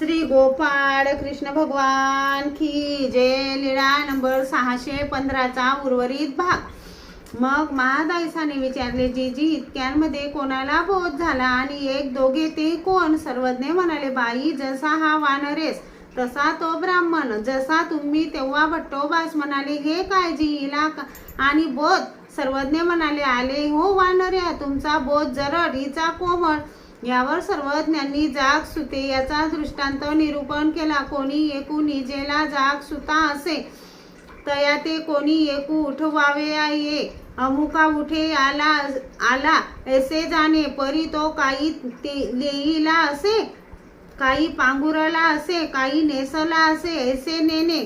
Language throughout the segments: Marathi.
श्री गोपाळ कृष्ण भगवान की जय. लीळा नंबर 615चा उर्वरित भाग. मग महादायसाने विचारले, जीजी इतक्यांमध्ये कोणाला बोध झाला आणि एक दोघे ते कोण? सर्वज्ञ म्हणाले, बाई जसा हा वानरेस तसा तो ब्राह्मण, जसा तुम्ही तेव्हा भट्टोबास म्हणाले, हे काय जी हिला आणि बोध? सर्वज्ञ म्हणाले, आले हो वानर्या, तुमचा बोध जरड, हिचा कोमळ. यावर सर्वज्ञांनी जाग सुते याचा दृष्टांत निरूपण केला. कोणी एकू निजेला जाग सुता असे, तया ते कोणी एकू उठवावे ये. अमुका उठे आला ऐसे जाणे, परी तो काही लेईला असे, काही पांघुरला असे, काही नेसला असे, ऐसे नेणे.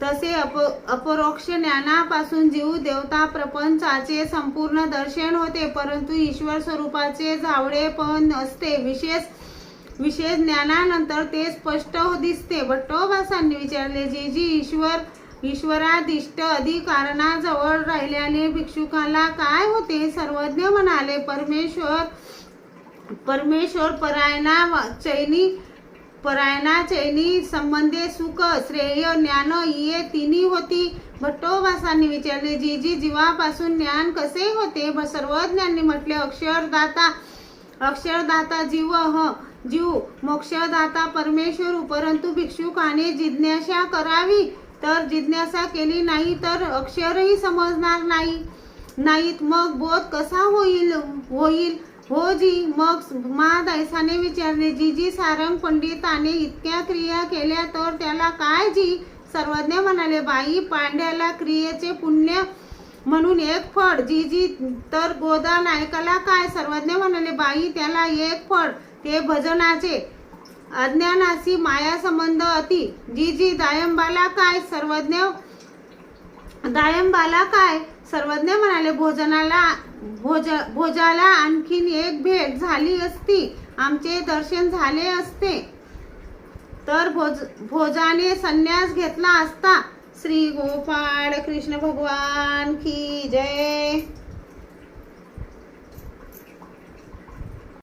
तसे अपरोक्ष ज्ञानापासून जीव देवता प्रपंचाचे संपूर्ण दर्शन होते, परंतु ईश्वर स्वरूपाचे जावळे पण असते. विशेष ज्ञानानंतर ते स्पष्ट दिसते. भट्टोबासांनी विचारले, जीजी ईश्वरादिष्ट अधिकारणाजवळ राहिल्याने भिक्षुकाला काय होते? सर्वज्ञ म्हणाले, परमेश्वर परायणा चैनी संबंधे सुख श्रेय ज्ञान ये तिन्ही होती. भट्टोबासांनी विचारले, जीजी जीवापासून ज्ञान कसे होते? सर्वज्ञांनी म्हटले, अक्षरदाता जीव मोक्षदाता परमेश्वर. परंतु भिक्षुकाने जिज्ञासा करावी, तर जिज्ञासा केली नाही तर अक्षरही समजणार नाहीत. मग बोध कसा होईल? हो जी. मग महादायसाने विचारले, जीजी सारंग पंडिताने इतक्या क्रिया केल्या तर त्याला काय जी? सर्वज्ञ म्हणाले, बाई पांड्याला क्रियेचे पुण्य म्हणून एक फळ, जीजी तर गोदा नायकाला काय? सर्वज्ञ म्हणाले, बाई त्याला एक फळ, ते भजनाचे. अज्ञानाशी माया संबंध अति, जीजी दायंबाला काय? दायंबाला काय? सर्वज्ञ म्हणाले, भोजाला आणखीन एक भेट झाली असती, आमचे दर्शन झाले असते तर भोजाने संन्यास घेतला असता. श्री गोपाळ कृष्ण भगवान की जय.